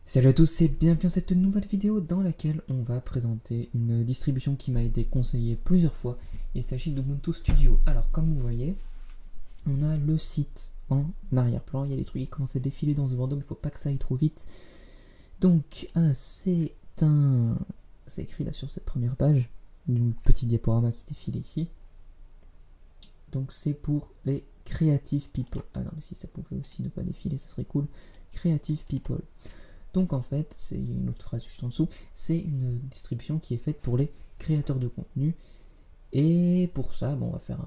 Salut à tous et bienvenue dans cette nouvelle vidéo dans laquelle on va présenter une distribution qui m'a été conseillée plusieurs fois. Il s'agit d'Ubuntu Studio. Alors comme vous voyez, on a le site en arrière-plan. Il y a des trucs qui commencent à défiler dans ce bandeau, mais il ne faut pas que ça aille trop vite. Donc c'est écrit là sur cette première page, une petite diaporama qui défile ici. Donc c'est pour les Creative People. Ah non mais si ça pouvait aussi ne pas défiler, ça serait cool. Creative People. Donc en fait, il y a une autre phrase juste en dessous, c'est une distribution qui est faite pour les créateurs de contenu. Et pour ça, bon, on va faire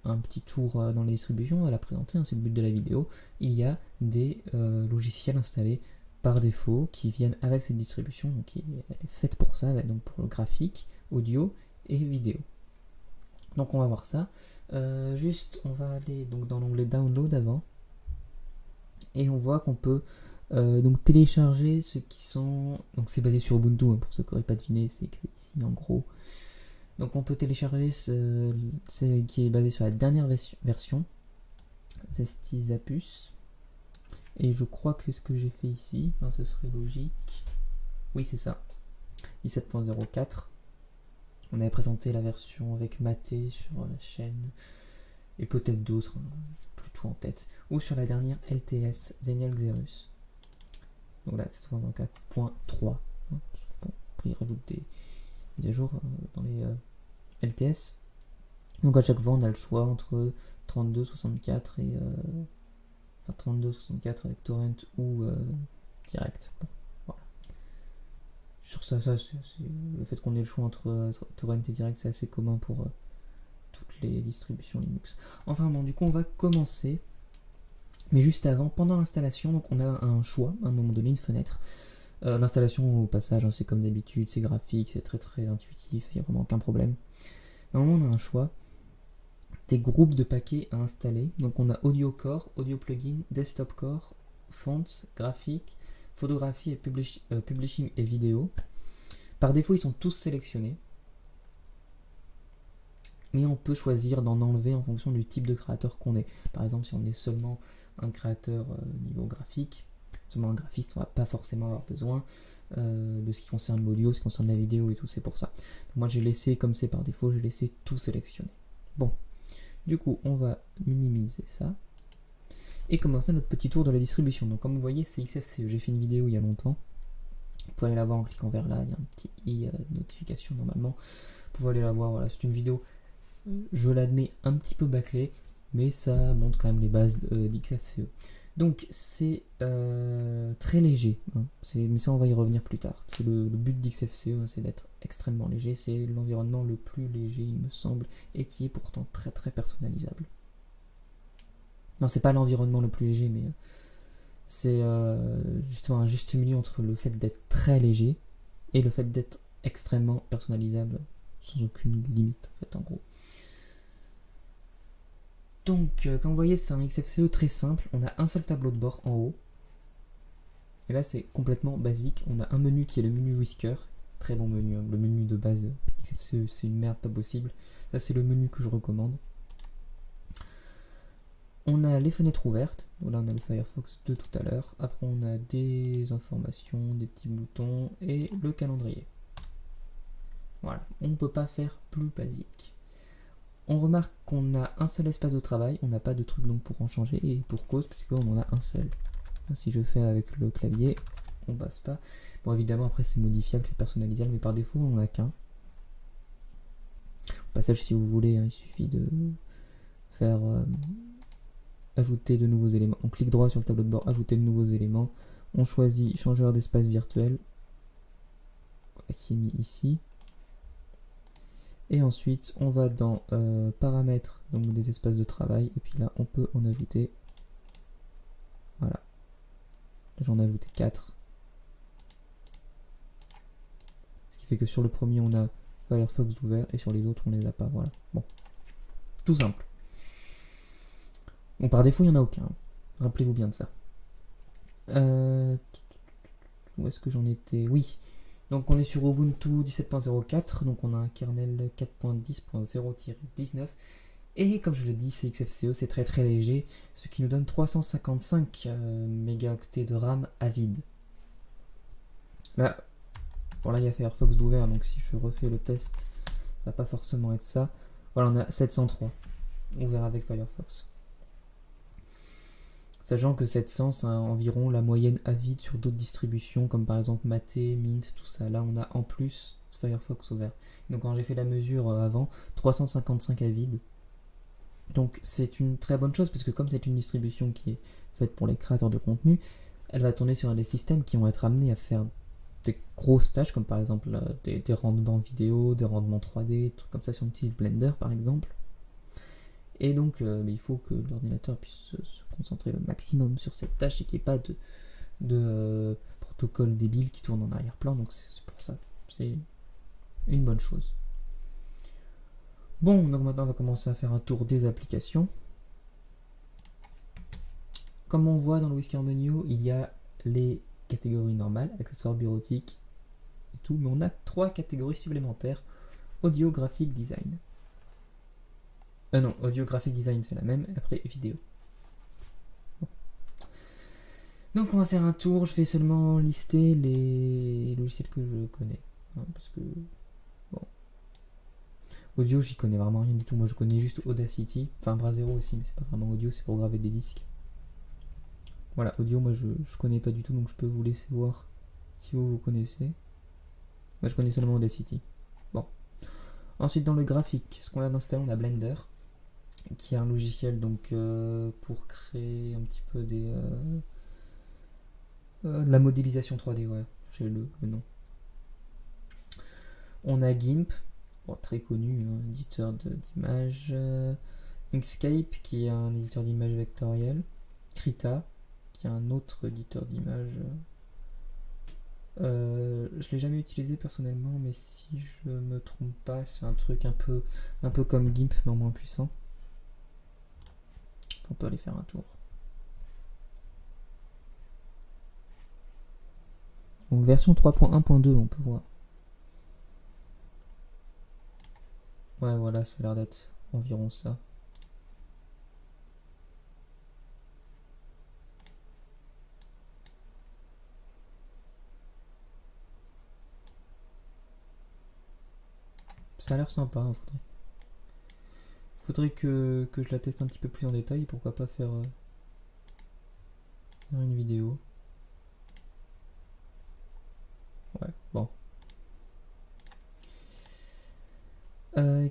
un petit tour dans la distribution, à la présenter, hein, c'est le but de la vidéo. Il y a des logiciels installés par défaut qui viennent avec cette distribution, donc elle est faite pour ça, donc pour le graphique, audio et vidéo. Donc on va voir ça. Juste, on va aller donc dans l'onglet Download avant, et on voit qu'on peut donc télécharger ceux qui sont... Donc c'est basé sur Ubuntu, hein, pour ceux qui n'auraient pas deviné, c'est écrit ici en gros. Donc on peut télécharger ce qui est basé sur la dernière version, Zestizapus. Et je crois que c'est ce que j'ai fait ici, enfin, ce serait logique. Oui c'est ça, 17.04. On avait présenté la version avec Maté sur la chaîne, et peut-être d'autres, hein, plus tout en tête. Ou sur la dernière LTS, Zenial Xerus. Donc là, c'est 64.3. Hein, bon, après, il rajoute des mises à jour dans les LTS. Donc à chaque fois, on a le choix entre 32.64 et... enfin, 32.64 avec torrent ou direct. Bon, voilà. Sur ça le fait qu'on ait le choix entre torrent et direct, c'est assez commun pour toutes les distributions Linux. Enfin bon, du coup, on va commencer. Mais juste avant, pendant l'installation, donc on a un choix, à un moment donné, une fenêtre. L'installation, au passage, hein, c'est comme d'habitude, c'est graphique, c'est très très intuitif, il n'y a vraiment aucun problème. À un moment, on a un choix, des groupes de paquets à installer. Donc on a Audio Core, Audio Plugin, Desktop Core, Fonts, Graphique, Photographie et Publishing et Vidéo. Par défaut, ils sont tous sélectionnés. Mais on peut choisir d'en enlever en fonction du type de créateur qu'on est. Par exemple, si on est seulement un créateur niveau graphique, seulement un graphiste, on va pas forcément avoir besoin de ce qui concerne l'audio, ce qui concerne la vidéo et tout, c'est pour ça. Donc moi j'ai laissé, comme c'est par défaut, j'ai laissé tout sélectionner. Bon, du coup on va minimiser ça et commencer notre petit tour de la distribution. Donc comme vous voyez, c'est XFCE, j'ai fait une vidéo il y a longtemps. Vous pouvez aller la voir en cliquant vers là, il y a un petit i notification normalement. Vous pouvez aller la voir, voilà, c'est une vidéo, je l'admets, un petit peu bâclée, mais ça montre quand même les bases d'XFCE. Donc c'est très léger, hein. Mais ça on va y revenir plus tard. C'est le but d'XFCE, hein, c'est d'être extrêmement léger. C'est l'environnement le plus léger il me semble, et qui est pourtant très très personnalisable. Non, c'est pas l'environnement le plus léger, mais c'est justement un juste milieu entre le fait d'être très léger et le fait d'être extrêmement personnalisable sans aucune limite en fait, en gros. Donc, comme vous voyez, c'est un XFCE très simple. On a un seul tableau de bord en haut. Et là, c'est complètement basique. On a un menu qui est le menu Whisker. Très bon menu, hein. Le menu de base XFCE, c'est une merde pas possible. Là, c'est le menu que je recommande. On a les fenêtres ouvertes. Donc là, on a le Firefox de tout à l'heure. Après, on a des informations, des petits boutons et le calendrier. Voilà, on ne peut pas faire plus basique. On remarque qu'on a un seul espace de travail, on n'a pas de truc donc pour en changer, et pour cause, puisqu'on en a un seul. Si je fais avec le clavier, on passe pas. Bon, évidemment, après c'est modifiable, c'est personnalisable, mais par défaut, on n'en a qu'un. Au passage, si vous voulez, hein, il suffit de faire ajouter de nouveaux éléments. On clique droit sur le tableau de bord, ajouter de nouveaux éléments. On choisit changeur d'espace virtuel, qui est mis ici. Et ensuite, on va dans paramètres, donc des espaces de travail, et puis là, on peut en ajouter. Voilà. J'en ai ajouté 4. Ce qui fait que sur le premier, on a Firefox ouvert, et sur les autres, on les a pas. Voilà. Bon. Tout simple. Bon, par défaut, il n'y en a aucun. Rappelez-vous bien de ça. Où est-ce que j'en étais? Oui. Donc on est sur Ubuntu 17.04, donc on a un kernel 4.10.0-19. Et comme je l'ai dit, c'est XFCE, c'est très très léger, ce qui nous donne 355 mégaoctets de RAM à vide. Là, bon là il y a Firefox d'ouvert, donc si je refais le test, ça va pas forcément être ça. Voilà, on a 703 ouvert avec Firefox. Sachant que 700 c'est environ la moyenne à vide sur d'autres distributions comme par exemple Mate, Mint, tout ça. Là on a en plus Firefox ouvert. Donc quand j'ai fait la mesure avant, 355 à vide. Donc c'est une très bonne chose parce que comme c'est une distribution qui est faite pour les créateurs de contenu, elle va tourner sur des systèmes qui vont être amenés à faire des grosses tâches comme par exemple des rendements vidéo, des rendements 3D, des trucs comme ça si on utilise Blender par exemple. Et donc il faut que l'ordinateur puisse se concentrer le maximum sur cette tâche et qu'il n'y ait pas de protocole débile qui tourne en arrière-plan, donc c'est pour ça. C'est une bonne chose. Bon, donc maintenant on va commencer à faire un tour des applications. Comme on voit dans le Whisker Menu, il y a les catégories normales, accessoires bureautiques et tout, mais on a 3 catégories supplémentaires, audio, graphique, design. Non, audio, graphique, design c'est la même, et après vidéo. Bon. Donc on va faire un tour, je vais seulement lister les logiciels que je connais, hein, parce que bon. Audio, j'y connais vraiment rien du tout. Moi, je connais juste Audacity. Enfin, Brasero aussi, mais c'est pas vraiment audio, c'est pour graver des disques. Voilà, audio, moi, je connais pas du tout, donc je peux vous laisser voir si vous connaissez. Moi, je connais seulement Audacity. Bon. Ensuite, dans le graphique, ce qu'on a installé, on a Blender, qui est un logiciel donc pour créer un petit peu de la modélisation 3D, ouais, j'ai le nom. On a GIMP. Bon, très connu, hein, éditeur d'images. Inkscape, qui est un éditeur d'images vectoriel. Krita, qui est un autre éditeur d'images. Je l'ai jamais utilisé personnellement, mais si je me trompe pas, c'est un truc un peu comme GIMP, mais en moins puissant. On peut aller faire un tour. Donc, version 3.1.2, on peut voir. Ouais, voilà, ça a l'air d'être environ ça. Ça a l'air sympa, hein, faudrait que je la teste un petit peu plus en détail, pourquoi pas faire une vidéo. Ouais, bon.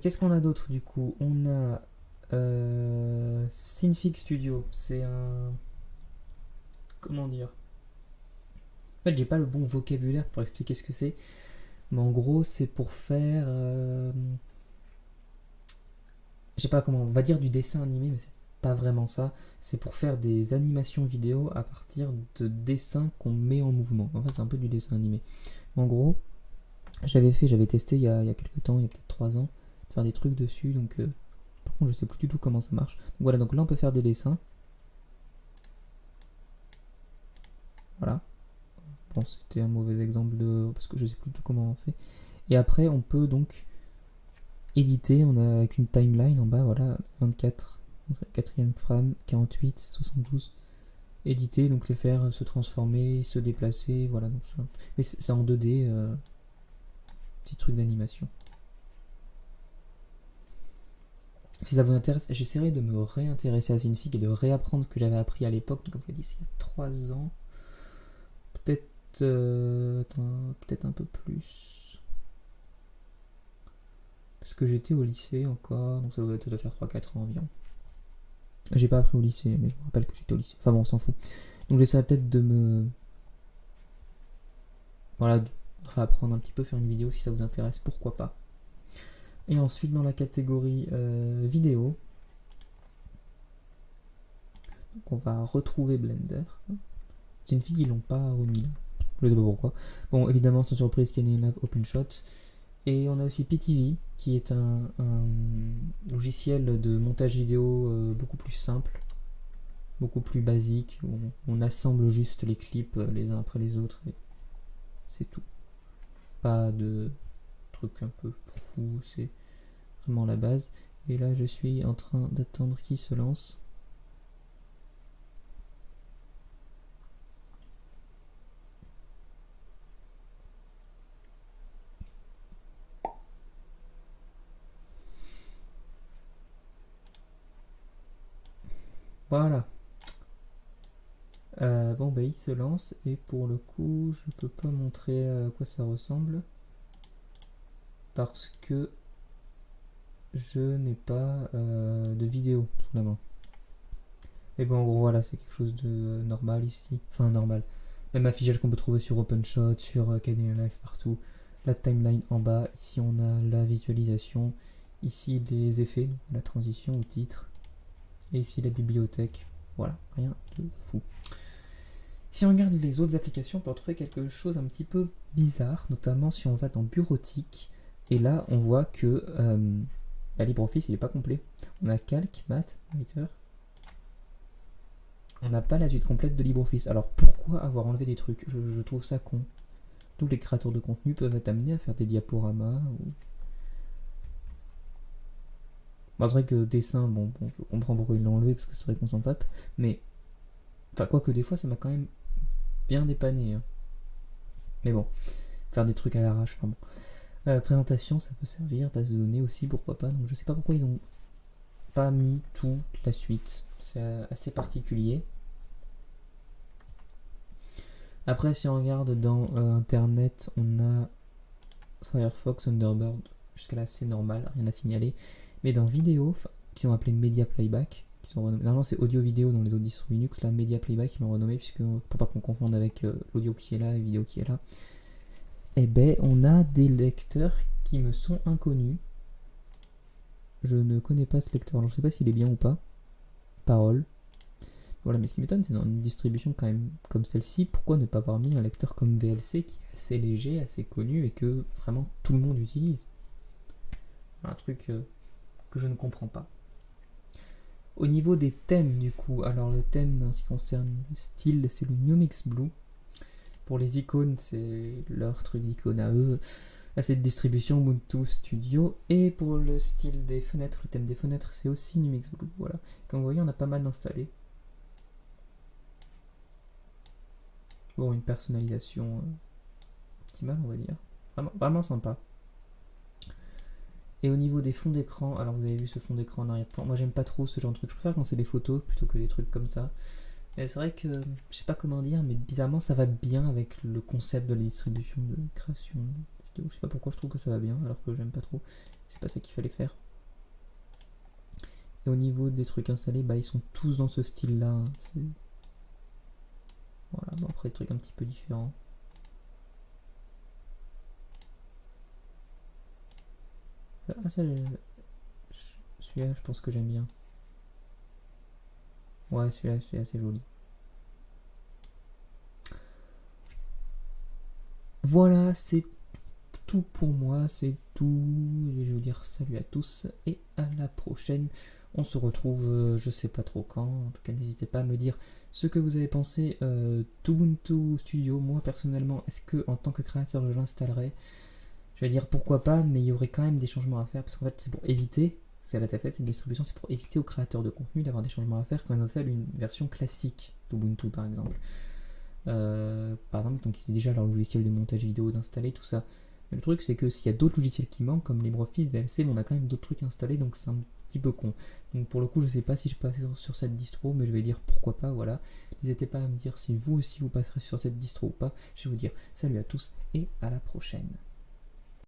Qu'est-ce qu'on a d'autre du coup? On a Synfig Studio, c'est un... Comment dire? En fait, j'ai pas le bon vocabulaire pour expliquer ce que c'est, mais en gros, c'est pour faire... je sais pas comment, on va dire du dessin animé, mais c'est pas vraiment ça. C'est pour faire des animations vidéo à partir de dessins qu'on met en mouvement. En fait, c'est un peu du dessin animé. En gros, j'avais testé il y a quelques temps, il y a peut-être 3 ans, faire des trucs dessus, donc par contre je sais plus du tout comment ça marche. Donc voilà, donc là on peut faire des dessins. Voilà. Bon, c'était un mauvais exemple parce que je sais plus du tout comment on fait. Et après on peut donc éditer, on a avec une timeline en bas, voilà, 24, 4ème frame, 48, 72. Éditer, donc les faire se transformer, se déplacer, voilà. Donc ça, mais c'est en 2D, petit truc d'animation. Si ça vous intéresse, j'essaierai de me réintéresser à Synfig et de réapprendre ce que j'avais appris à l'époque, donc comme je l'ai dit, il y a 3 ans. Peut-être un peu plus. Parce que j'étais au lycée encore, donc ça doit faire 3-4 ans environ. J'ai pas appris au lycée, mais je me rappelle que j'étais au lycée. Enfin bon, on s'en fout. Donc j'essaierai peut-être de me... Voilà, de réapprendre un petit peu, faire une vidéo si ça vous intéresse, pourquoi pas. Et ensuite dans la catégorie vidéo, donc on va retrouver Blender. Synfig ils l'ont pas remis là. Je sais pas pourquoi. Bon, évidemment sans surprise Kdenlive OpenShot. Et on a aussi PTV qui est un logiciel de montage vidéo beaucoup plus simple, beaucoup plus basique, où on assemble juste les clips les uns après les autres et c'est tout. Pas de truc un peu fou, c'est vraiment la base. Et là je suis en train d'attendre qu'il se lance. Voilà. Bon bah il se lance et pour le coup je peux pas montrer à quoi ça ressemble parce que je n'ai pas de vidéo sous la main. Mais bon en gros voilà c'est quelque chose de normal ici, enfin normal. Même affichage qu'on peut trouver sur OpenShot, sur Kdenlive Live partout. La timeline en bas, ici on a la visualisation, ici les effets, donc la transition au titre, et ici la bibliothèque. Voilà, rien de fou. Si on regarde les autres applications, on peut retrouver quelque chose un petit peu bizarre, notamment si on va dans bureautique. Et là, on voit que LibreOffice, il n'est pas complet. On a Calc, Math, Writer. On n'a pas la suite complète de LibreOffice. Alors pourquoi avoir enlevé des trucs? Je trouve ça con. Tous les créateurs de contenu peuvent être amenés à faire des diaporamas. Ou... Bon, c'est vrai que dessin, bon, je comprends pourquoi ils l'ont enlevé, parce que c'est vrai qu'on s'en tape. Mais, enfin, quoique des fois, ça m'a quand même bien dépanné. Hein. Mais bon, faire des trucs à l'arrache, enfin bon. Présentation, ça peut servir, base de données aussi, pourquoi pas. Donc je sais pas pourquoi ils ont pas mis toute la suite. C'est assez particulier. Après, si on regarde dans Internet, on a Firefox, Thunderbird. Jusqu'à là, c'est normal, rien à signaler. Mais dans vidéo, qui sont appelés Media Playback, qui sont renommés, normalement c'est audio-vidéo dans les autres distros Linux, là Media Playback ils l'ont renommé, puisque pour pas qu'on confonde avec l'audio qui est là et vidéo qui est là. Eh ben, on a des lecteurs qui me sont inconnus. Je ne connais pas ce lecteur, alors je sais pas s'il est bien ou pas. Parole. Voilà, mais ce qui m'étonne, c'est dans une distribution quand même comme celle-ci, pourquoi ne pas avoir mis un lecteur comme VLC qui est assez léger, assez connu et que vraiment tout le monde utilise. Un truc que je ne comprends pas. Au niveau des thèmes du coup, alors le thème en ce qui concerne le style, c'est le Numix Blue. Pour les icônes, c'est leur truc d'icône à eux, à cette distribution Ubuntu Studio. Et pour le style des fenêtres, le thème des fenêtres, c'est aussi Numix Blue. Voilà. Comme vous voyez, on a pas mal d'installés. Bon, une personnalisation optimale, on va dire. Vraiment, vraiment sympa. Et au niveau des fonds d'écran, alors vous avez vu ce fond d'écran en arrière-plan. Moi, j'aime pas trop ce genre de truc. Je préfère quand c'est des photos plutôt que des trucs comme ça. Mais c'est vrai que, je sais pas comment dire, mais bizarrement, ça va bien avec le concept de la distribution de création de vidéo. Je sais pas pourquoi je trouve que ça va bien, alors que j'aime pas trop. C'est pas ça qu'il fallait faire. Et au niveau des trucs installés, bah ils sont tous dans ce style-là. Hein. Voilà, bon après des trucs un petit peu différents. Celui-là, je pense que j'aime bien. Ouais, celui-là, c'est assez joli. Voilà, c'est tout pour moi, c'est tout. Je vais vous dire salut à tous et à la prochaine. On se retrouve, je sais pas trop quand. En tout cas, n'hésitez pas à me dire ce que vous avez pensé d'Ubuntu Studio. Moi, personnellement, est-ce que en tant que créateur, je l'installerai? Je vais dire pourquoi pas, mais il y aurait quand même des changements à faire parce qu'en fait, c'est pour éviter. C'est la fait, cette distribution, c'est pour éviter aux créateurs de contenu d'avoir des changements à faire quand ils installent une version classique d'Ubuntu par exemple. Donc c'est déjà leur logiciel de montage vidéo d'installer, tout ça. Mais le truc c'est que s'il y a d'autres logiciels qui manquent, comme LibreOffice, VLC, on a quand même d'autres trucs installés, donc c'est un petit peu con. Donc pour le coup, je sais pas si je passerai sur cette distro, mais je vais dire pourquoi pas, voilà. N'hésitez pas à me dire si vous aussi vous passerez sur cette distro ou pas. Je vais vous dire salut à tous et à la prochaine.